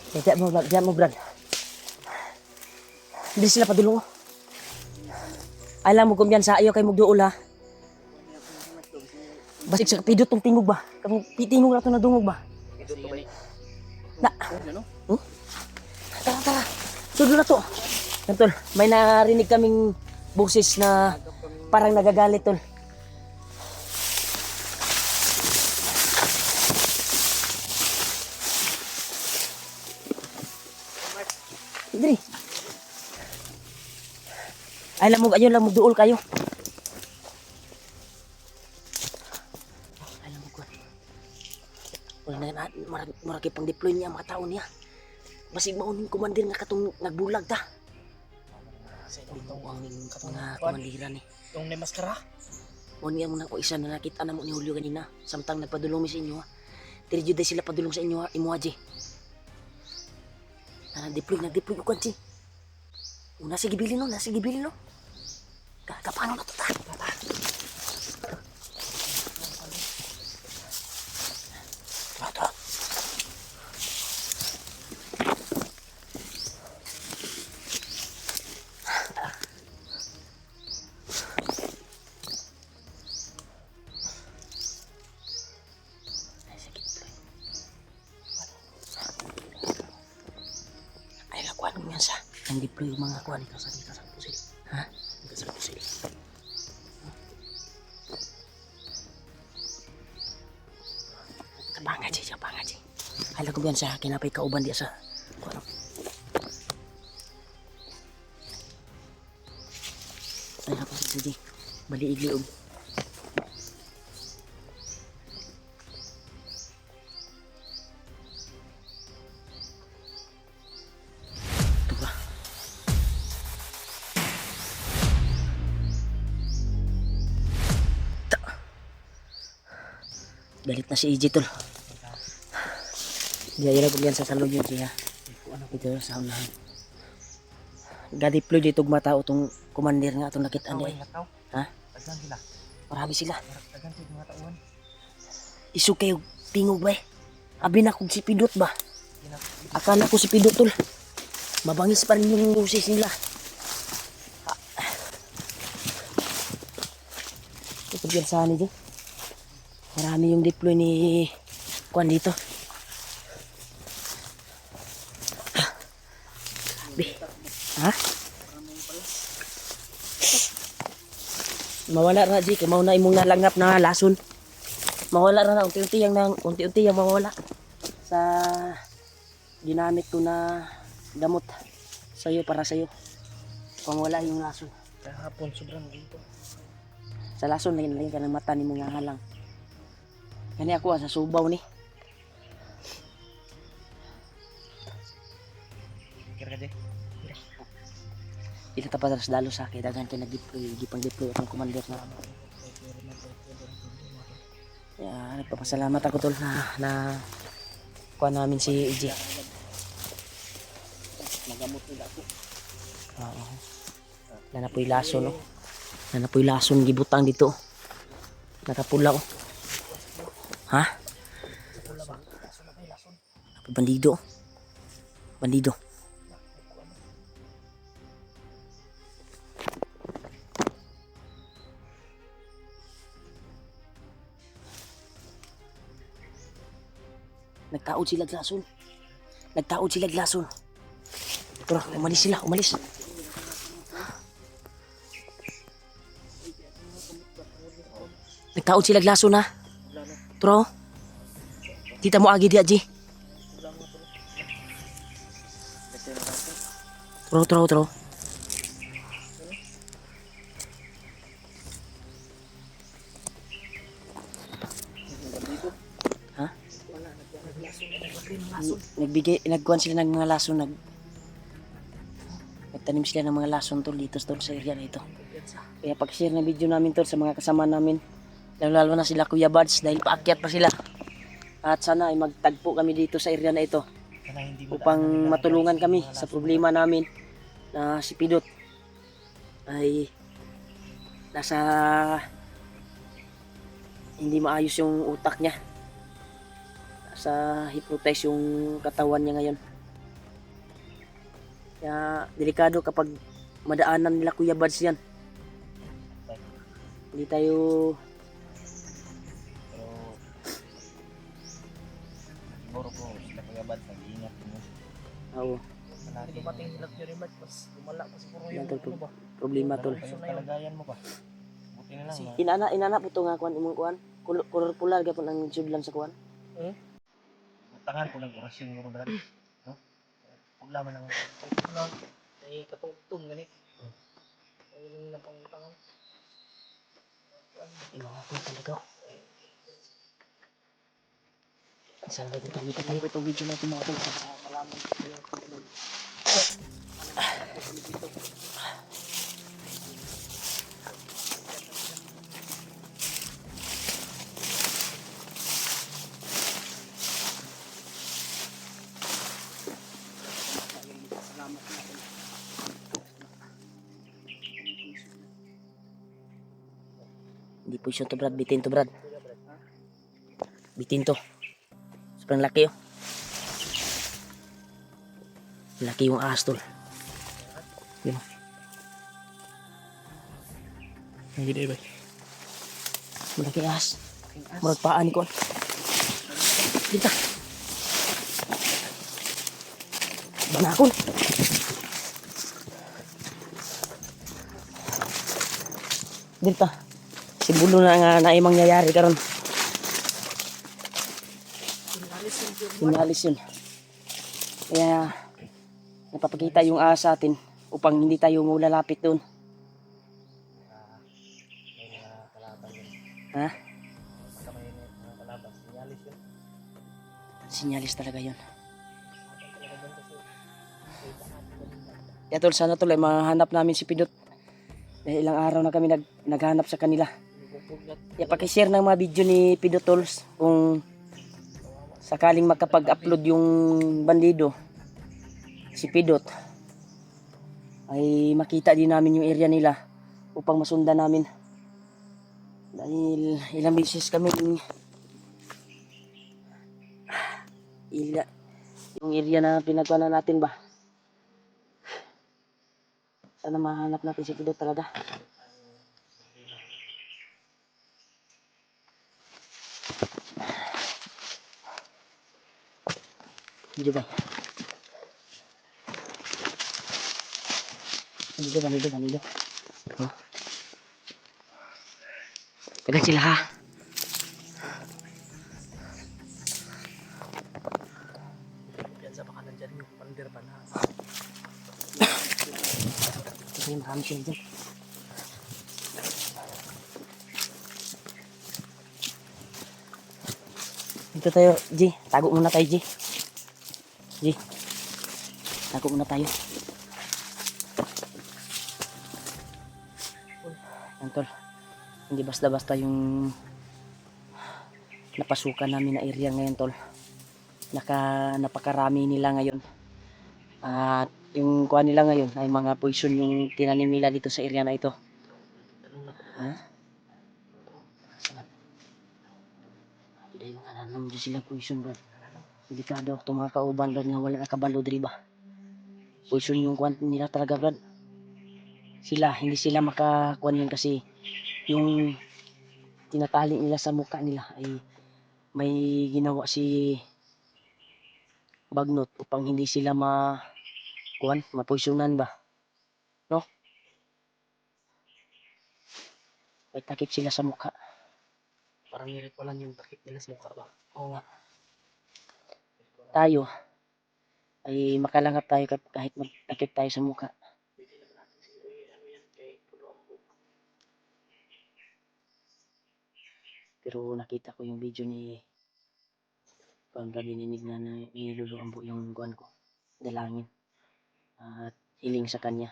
Diyan mo, Brad. Hindi sila padulong. Alam mo kumyansa ayaw kay magduol ha. Basig sa pidot tong tingog ba? Kung tingog na to na dungog ba? Na. Tara. Sudo na to. Tol, may narinig kaming boses na parang nagagalit, tol. Diri. Ay lang mo ayo lang magduol kayo. Ay lang mo ko. Wala na marami pang deploy niya mga tao niya. Basig mauning komandir nga katong nagbulag ta. Sa dito ang komandiran ni. Yung may maskara. O niya mo na ko isa na nakita na mo ni Julio kanina. Samtang nagpadulong mi sa inyo ha. Diri jud sila padulong sa inyo ha, imo aji. Nag-deploy ko kansi. Nasa gibilin no. Kapano na to ta? Tara. Ay, lakuan mo yan sa. Ang deploy yung mga kuhan. Ikaw sa pusil. Ha? Ikaw sa pusil. Kabangaji. Ay, lakuan mo yan sa. Kinapay kauban diya sa. Kuhan. Ay, lakuan sa di. Bali igliog. Galit na si EJ tol. Diya yun ako sa salon yun siya. Ito sa unahan. Ga-deploy dito matao itong commander nga itong nakita niya. Ha? Marami sila. Isu kayo tingog ba eh. Abi na kong si Pidot ba? Akala ko si Pidot tol. Mabangis pa rin yung boses nila. Ito piyansahan niyo. Marami yung deploy ni Kwan dito. Ha? Mawala na di kay mao na imong nalangap na lason. Mawala na unti-unti yang mawala sa ginamit ko na gamot sa'yo para sa'yo. Kung wala yung lason. Kahapon sobrang dito. Sa lason lagi ka ng mata ni mga halang. Kani ako sa subaw ni. Kira ka di. Ila tapat sa dalo sa akin daghan kay nagdeploy ang commander na. Nagpapasalamat ako tol na kuha namin si EJ. Nagamot nila ako. Oo. Nanapoy lason no. Nanapoy lason gibutang dito. Nakapula ko. Ha? Bandido. Nagtaod sila glason. Tara, umalis sila. Nagtaod sila glason ha. Tara. Kita mo agi dia Ji. Tara. Ha? Nagkuhan sila ng mga lason, nagtanim sila ng mga lason tol dito tol sa area na ito. Kaya pag-share na video namin tol sa mga kasama namin, lalo na sila Kuya Buds dahil paakyat pa sila. At sana ay magtagpo kami dito sa area na ito upang matulungan kami sa problema namin na si Pidot ay nasa hindi maayos yung utak niya. Nasa hypnotize yung katawan niya ngayon. Kaya delikado kapag madaanan nila Kuya Bads yan. Hindi tayo Pero siguro po sila Kuya Bad, nag-iingat mo. oo, Malaki dumating sila Kuya Bad, mas lumala pa siguro yan yung tol, ano ba? problema tol. Yung kalagayan mo pa. Buti na lang. Inana po ito nga kuan imong kuan. Color pular gapon ang sudlan sa kuan. Tangan ko ng orasyon mo rin. No? Pagla man lang. Pagla. Ay katungtong ganit. Ay napangtangan. Mga po talaga. Saan ba itong video natin mga tol? Malaman ko. Hindi po siya to Brad, bitin to Brad. Bitin to. Sobrang laki oh. Laki yung ahas tol. Yun. Ang gede ba? Malaki ahas. Murag paan ko. Dita. Banakon. Dita. Simbolo na nga na imang nangyayari karon. Sinalis yun. Kaya napapakita yung ahas sa atin upang hindi tayo mulalapit doon. May mga kalaban yun. Ha? Basta may mga kalaban. Sinyalis yun. Sinyalis talaga yun. Talaga dyan kasi. Kaya tol, sana tol ay mahanap namin si Pidot. Dahil ilang araw na kami naghanap sa kanila. Kaya pakishare ng mga video ni Pidot Tols kung sakaling makapag-upload yung bandido si Pidot ay makita din namin yung area nila upang masundan namin. Dahil ilang beses kami yung area na pinagkuhanan natin ba. Sana mahanap natin si Pidot talaga. Dito ba? Dito. Oh. Tagal sila ha. Yan sa baka nandyan yung pandir pa na. Kasi marami sila dyan. Dito tayo, G. Tago muna tayo, G. G. Tago muna tayo. Yan, tol. Hindi basta-basta yung napasukan namin na area ngayon, tol. Napakarami nila ngayon. At yung kuha nila ngayon ay mga poison yung tinanim nila dito sa area na ito. Ha? Dahil nananam dyan sila poison, bro. Delikado ako mga kauban, bro, nga wala nakabalo diri ba. Poison yung kuha nila talaga, bro. Hindi sila makakuha yun kasi yung tinatali nila sa mukha nila ay may ginawa si Bagnot upang hindi sila mapoisonan ba, no? May takip sila sa mukha. Parang nirit pa lang yung takip nila sa mukha ba? Oo nga. Tayo ay makalangap tayo kahit magtakip tayo sa mukha. Pero nakita ko yung video ni pag narinig na niluluambo yung guwan ko, dalangin at hiling sa kanya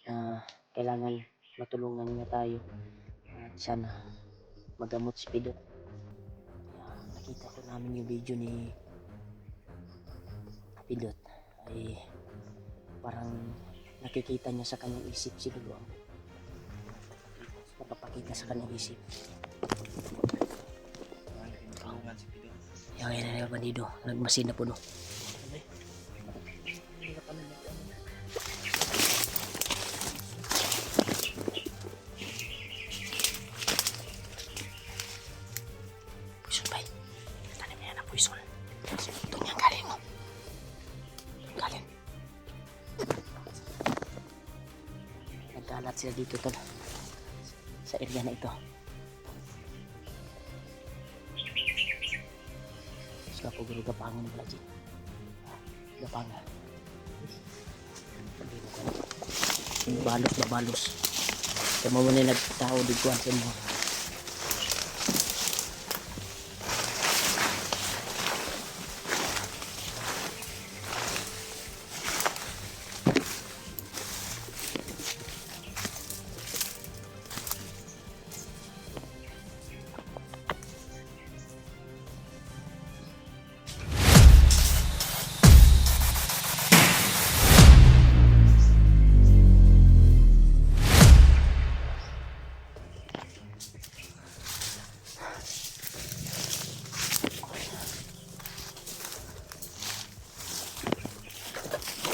na kailangan matulungan niya tayo at sana magamot si Pidot. Nakita ko namin yung video ni Pidot ay parang nakikita niya sa kanyang isip si Luluambo, napapakita sa kanyang isip. Tinutulungan si Pidot. Yung bandido, nagmasin na puno. Hindi ka pa nila. Poison. Ito niya, galing mo. Galing. Nagkalat sila dito tol. Sa area na ito. Sila po guru gapangan pala dyan. Gapangan. Balos ba balos. Kaya mo na nagtao dito sa mo.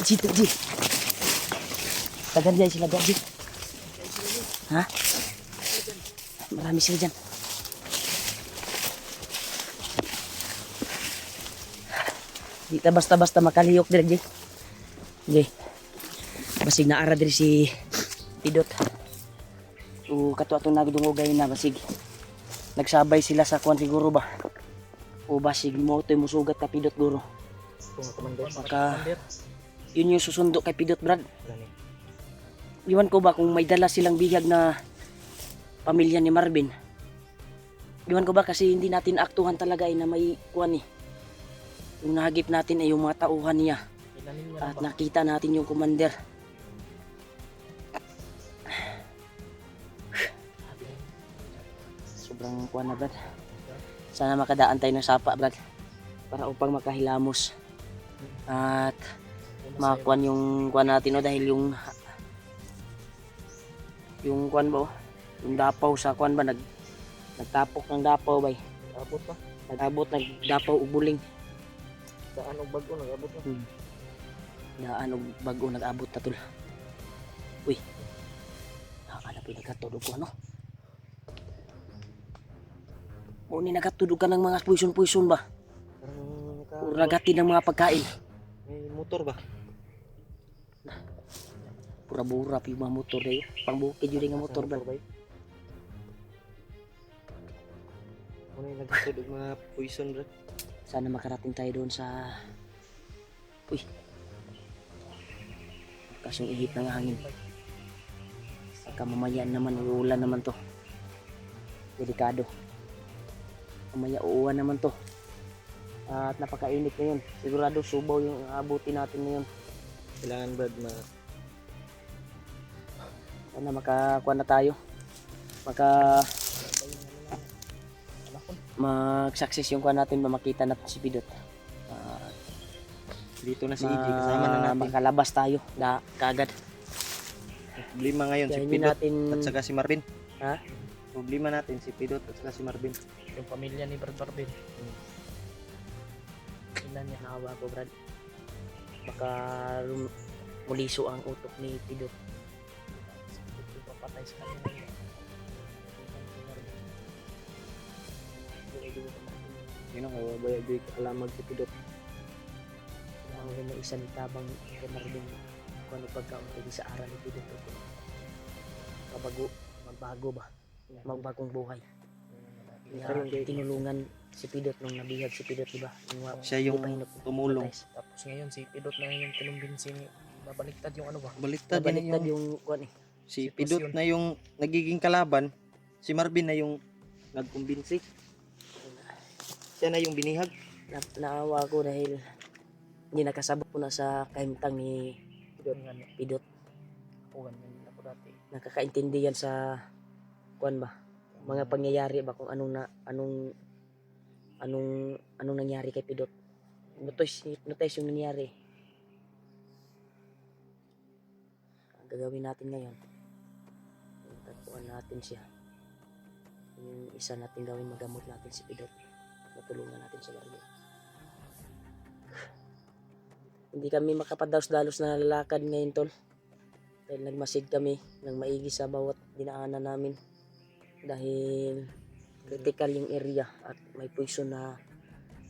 Dito, Ji. Tagan dyan sila dyan, Ji. Ha? Marami sila dyan. Dito basta-basta makaliyok dyan, Ji. Ji. Basig na ara diri si Pidot. O kato atong nagdungogay na basig. Nagsabay sila sa kuwan siguro ba. O basig mo to'y musugat ka Pidot guro. Maka yun yung susundo kay Pidot Brad. Iwan ko ba kung may dala silang bihag na pamilya ni Marvin. Iwan ko ba kasi hindi natin aktuhan talaga na may kuwan eh. Yung nahagip natin ay yung mga tauhan niya. At nakita natin yung commander. Sobrang kuwan na Brad. Sana makadaan tayo ng sapa Brad. Para upang makahilamos. At makuan yung kuan natin no dahil yung kuan ba yung dapaw sa kuan ba nagtapok ng dapaw bay abot pa nagdapaw ug buling daan og bag-o nagabot na daan og bag-o nagabot ta tol. Uy ana pud nagkatudog ko ano mo ni nagkatudog ka ng mga puison ba o ragati ng mga pagkain may motor ba. Pura-bura pa yung mga motor na yun. Pangbukid yun yung motor ba? Ano yung nagkatod mga poison bro? Sana makarating tayo doon sa... Uy! Kasong ihip ng hangin. Saka mamaya naman, uulan naman to. Delikado. Mamaya uuwan naman to. At napakainit ngayon. Sigurado subaw yung abutin natin ngayon. Kailangan Brad Sana makakuha na tayo. Mag-success yung kuha natin, makita natin si Pidot. dito na si EJ, kasama na natin. Makalabas tayo kaagad. Problema ngayon si Kaya Pidot natin... at saka si Marvin. Ha? Problema natin si Pidot at saka si Marvin. Yung pamilya ni Brad Marvin. Ilan niya hawa ko Brad. Baka muliso ang utok ni Pidot. Papatay sa kanila. Yun ang kawabaya di alamag si Pidot. Kailangan na isa ni tabang kay Marvin kung ano pagkaunti sa aral ni Pidot. Magbago ba? Magbagong buhay. Tinulungan si Pidot nung nabihag si Pidot, diba? Siya yung tumulong. Tapos ngayon si Pidot na yung kinumbinsi ni babaliktad yung ano ba? Baliktad Baliktad yung yung kuan eh. si Pidot na yung nagiging kalaban, si Marvin na yung nagkumbinsi. Siya na yung binihag. Naawa ko dahil hindi nakasabot ko na sa kahimtang ni Pidot nga no. Pidot. Ako ganyan ako dati. Nakakaintindi yan sa kuan ba? Mga pangyayari ba kung anong nangyari kay Pidot. Notice yung nangyari. Ang gagawin natin ngayon, tagpuan natin siya. Yung isa natin gawin, magamot natin si Pidot. Matulungan natin sa baryo. Hindi kami makapadalos-dalos na lalakad ngayon tol. Dahil nagmasid kami ng maigi sa bawat dinaanan namin. Dahil critical yung area at may poison na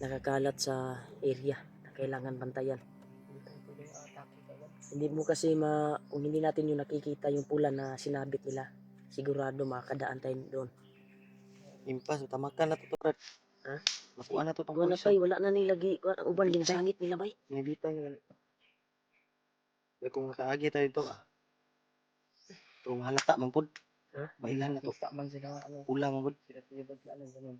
nakakalat sa area na kailangan bantayan. Hindi tayo pwedeng atake agad. Hindi mo kasi kung hindi natin yung nakikita yung pula na sinabit nila, sigurado makakadaan tayo doon. Impas, tamakan na to Brad. Ha? Nakuha na to tong Wala pulis. pa, wala na nilagi. Ang uban, ginasangit nila bay. Nabita yun. Kaya kung nakaagi tayo dito, kung halata man pod. Ha? Mailan na to. Kita man sila ano. Pula man pod. Sila tiyabag na ano ganun.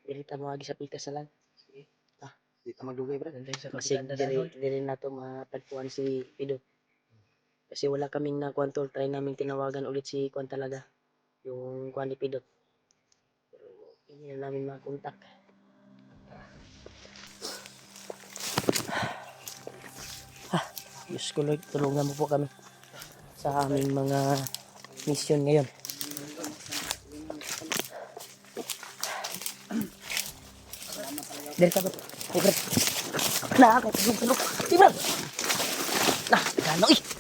Dirita mo agi sa pitas na lang. Di ta magdugay Brad. Nandun sa Kasi kabilang danon. diri na to matagpuan si Pido. Kasi wala kaming nakuha tol. Try namin tinawagan ulit si Kwan talaga. Yung Kwan ni Pidot. Pero hindi na namin makontak. Diyos ko Lord, tulungan mo po kami sa aming mga mission ngayon. Dari ka ba? Hey, Brad. Nakakatulog. Hey, Brad. Nah, gano'n eh.